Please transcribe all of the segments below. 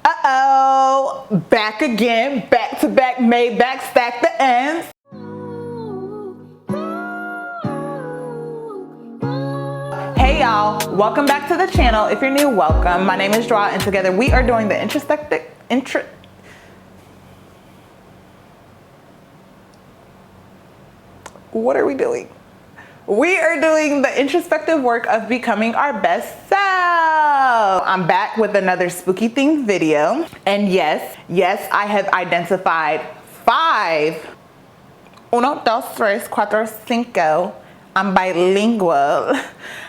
Uh-oh, back again, back to back, made back, stack the ends. Hey y'all, welcome back to the channel. If you're new, welcome. My name is Joa, and together we are doing the What are we doing? We are doing the introspective work of becoming our best self. I'm back with another spooky themed video. And yes, I have identified 5. 1, 2, 3, 4, 5. I'm bilingual.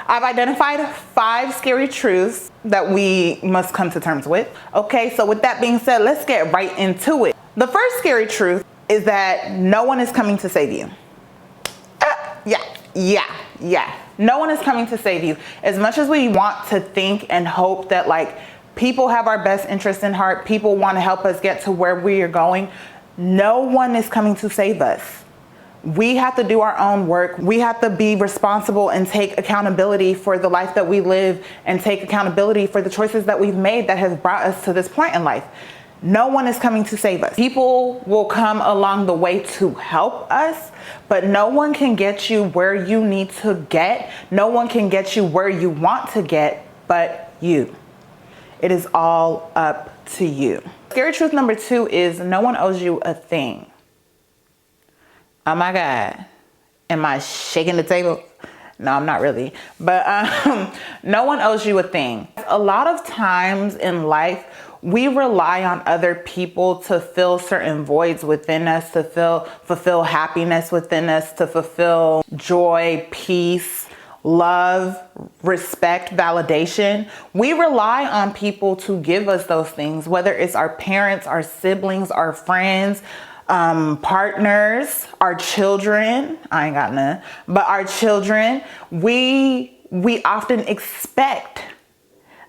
I've identified 5 scary truths that we must come to terms with. Okay, so with that being said, let's get right into it. The first scary truth is that no one is coming to save you. Yeah. No one is coming to save you. As much as we want to think and hope that like people have our best interest in heart, people want to help us get to where we are going, no one is coming to save us. We have to do our own work. We have to be responsible and take accountability for the life that we live and take accountability for the choices that we've made that has brought us to this point in life. No one is coming to save us. People will come along the way to help us, but no one can get you where you need to get. No one can get you where you want to get but you. It is all up to you. Scary truth number 2 is no one owes you a thing. Oh my God. Am I shaking the table? No, I'm not really. But no one owes you a thing. A lot of times in life, we rely on other people to fill certain voids within us, to fulfill happiness within us, to fulfill joy, peace, love, respect, validation. We rely on people to give us those things, whether it's our parents, our siblings, our friends, partners, our children. I ain't got none, but our children. We often expect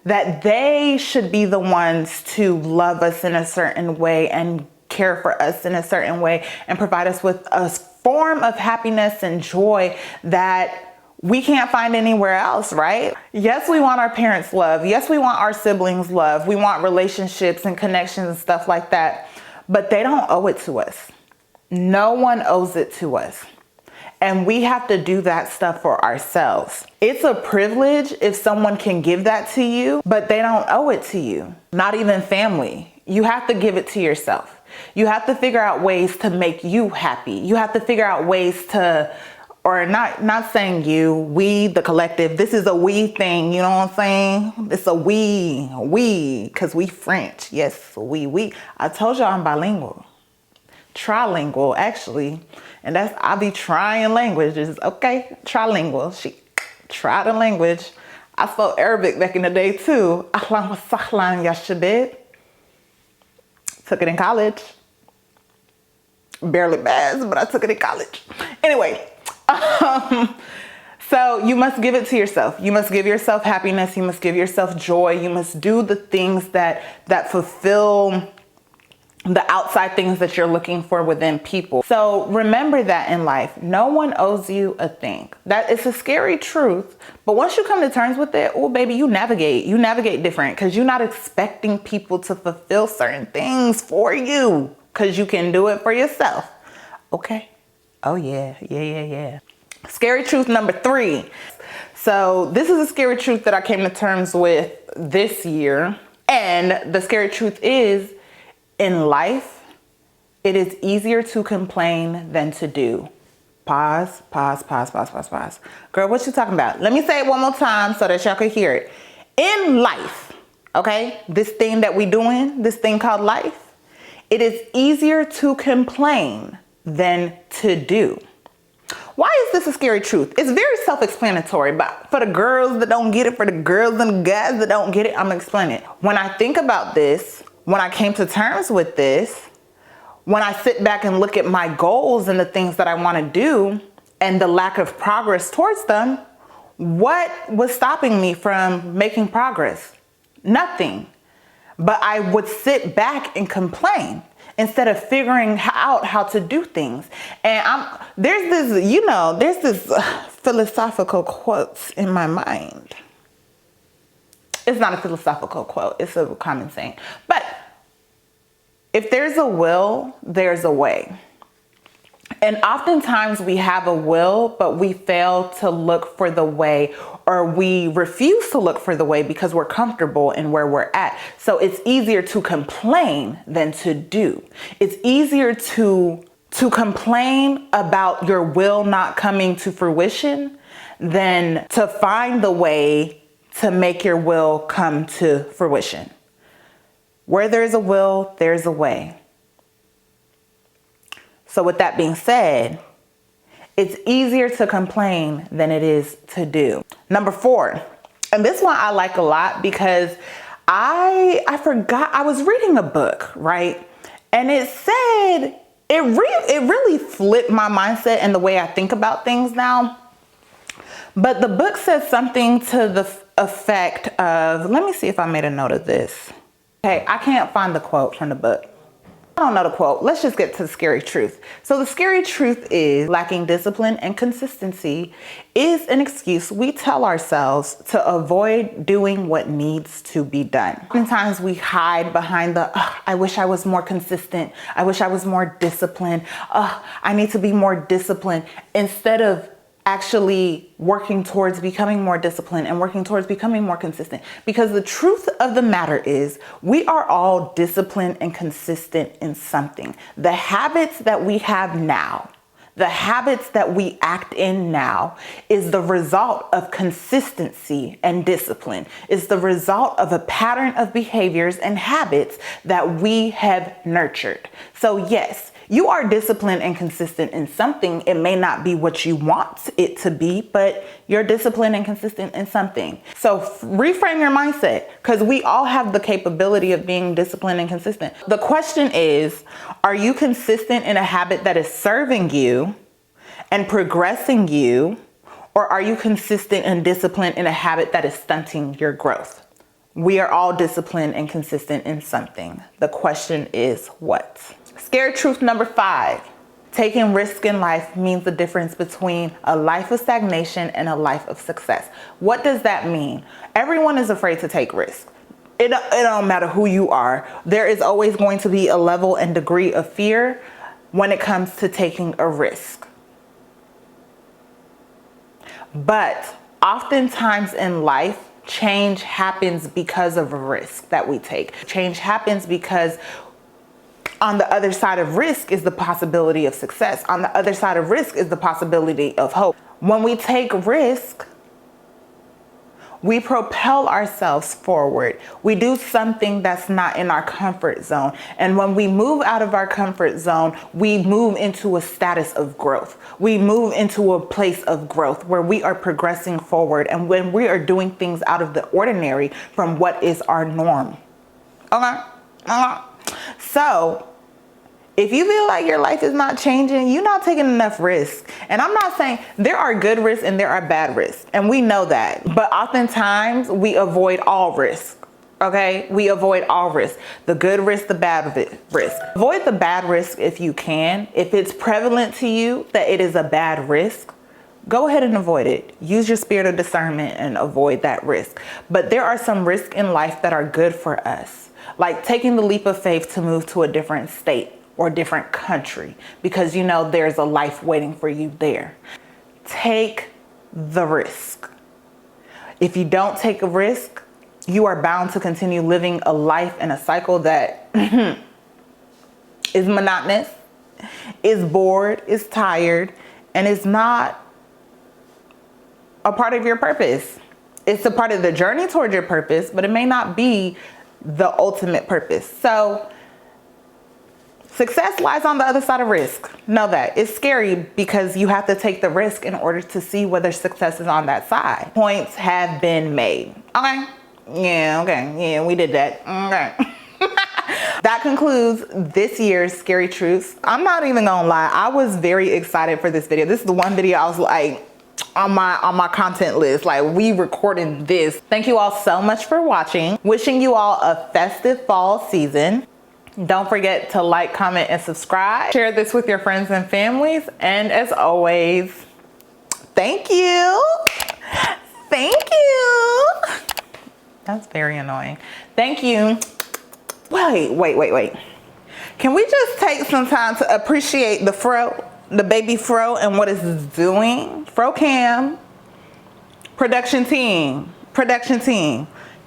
that they should be the ones to love us in a certain way and care for us in a certain way and provide us with a form of happiness and joy that we can't find anywhere else, right? Yes, we want our parents' love. Yes, we want our siblings' love. We want relationships and connections and stuff like that, but they don't owe it to us. No one owes it to us. And we have to do that stuff for ourselves. It's a privilege if someone can give that to you, but they don't owe it to you. Not even family. You have to give it to yourself. You have to figure out ways to make you happy. You have to figure out ways to, or not saying you, we, the collective. This is a we thing, you know what I'm saying? It's a we, because we French. Yes, we. I told y'all I'm bilingual. Trilingual, actually. And that's, I be trying languages, okay? Trilingual, try the language. I spoke Arabic back in the day too. Ahlan wa sahlan ya shabib. Took it in college. Barely passed, but I took it in college. Anyway, so you must give it to yourself. You must give yourself happiness. You must give yourself joy. You must do the things that fulfill the outside things that you're looking for within people. So remember that in life, no one owes you a thing. That is a scary truth, but once you come to terms with it, oh baby, you navigate different because you're not expecting people to fulfill certain things for you because you can do it for yourself. Okay. Oh yeah. Scary truth number 3. So this is a scary truth that I came to terms with this year. And the scary truth is, in life, it is easier to complain than to do. Pause. Girl, what you talking about? Let me say it one more time so that y'all can hear it. In life, okay, this thing that we doing, this thing called life, it is easier to complain than to do. Why is this a scary truth? It's very self-explanatory, but for the girls that don't get it, for the girls and the guys that don't get it, I'm gonna explain it. When I think about this, when I came to terms with this, when I sit back and look at my goals and the things that I want to do and the lack of progress towards them, what was stopping me from making progress? Nothing. But I would sit back and complain instead of figuring out how to do things. And there's this philosophical quotes in my mind. It's not a philosophical quote, it's a common saying. But If there's a will, there's a way. And oftentimes we have a will, but we fail to look for the way, or we refuse to look for the way because we're comfortable in where we're at. So it's easier to complain than to do. It's easier to complain about your will not coming to fruition than to find the way to make your will come to fruition. Where there's a will, there's a way. So with that being said, it's easier to complain than it is to do. Number 4, and this one I like a lot because I forgot, I was reading a book, right? And it said, it really flipped my mindset and the way I think about things now. But the book says something to the effect of, let me see if I made a note of this. Okay, I can't find the quote from the book. I don't know the quote. Let's just get to the scary truth. So the scary truth is lacking discipline and consistency is an excuse we tell ourselves to avoid doing what needs to be done. Sometimes we hide behind the, I wish I was more consistent. I wish I was more disciplined. I need to be more disciplined, instead of actually working towards becoming more disciplined and working towards becoming more consistent. Because the truth of the matter is, we are all disciplined and consistent in something. The habits that we have now, the habits that we act in now, is the result of consistency and discipline. It's the result of a pattern of behaviors and habits that we have nurtured. So yes, you are disciplined and consistent in something. It may not be what you want it to be, but you're disciplined and consistent in something. So reframe your mindset, because we all have the capability of being disciplined and consistent. The question is, are you consistent in a habit that is serving you and progressing you, or are you consistent and disciplined in a habit that is stunting your growth? We are all disciplined and consistent in something. The question is what? Scary truth number 5. Taking risk in life means the difference between a life of stagnation and a life of success. What does that mean? Everyone is afraid to take risks. It don't matter who you are. There is always going to be a level and degree of fear when it comes to taking a risk. But oftentimes in life, change happens because of a risk that we take. Change happens because on the other side of risk is the possibility of success. On the other side of risk is the possibility of hope. When we take risk, we propel ourselves forward. We do something that's not in our comfort zone. And when we move out of our comfort zone, we move into a status of growth. We move into a place of growth where we are progressing forward. And when we are doing things out of the ordinary from what is our norm. Okay? So if you feel like your life is not changing, you're not taking enough risk. And I'm not saying, there are good risks and there are bad risks, and we know that. But oftentimes we avoid all risk. Okay, we avoid all risk. The good risk, the bad risk. Avoid the bad risk if you can. If it's prevalent to you that it is a bad risk, go ahead and avoid it. Use your spirit of discernment and avoid that risk. But there are some risks in life that are good for us, like taking the leap of faith to move to a different state or different country, because you know there's a life waiting for you there. Take the risk. If you don't take a risk, you are bound to continue living a life in a cycle that is monotonous, is bored, is tired, and is not a part of your purpose. It's a part of the journey toward your purpose, but it may not be the ultimate purpose. So success lies on the other side of risk. Know that. It's scary because you have to take the risk in order to see whether success is on that side. Points have been made. Okay. Yeah, okay. Yeah, we did that. Okay. That concludes this year's Scary Truths. I'm not even gonna lie. I was very excited for this video. This is the one video I was like, on my content list, like, we recording this. Thank you all so much for watching. Wishing you all a festive fall season. Don't forget to like, comment, and subscribe. Share this with your friends and families. And as always, thank you. Thank you. That's very annoying. Thank you. Wait. Can we just take some time to appreciate the fro, the baby fro, and what it's doing? Fro cam, production team,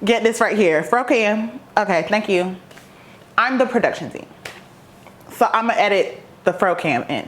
get this right here. Fro cam. Okay, thank you. I'm the production team. So I'm gonna edit the fro cam in.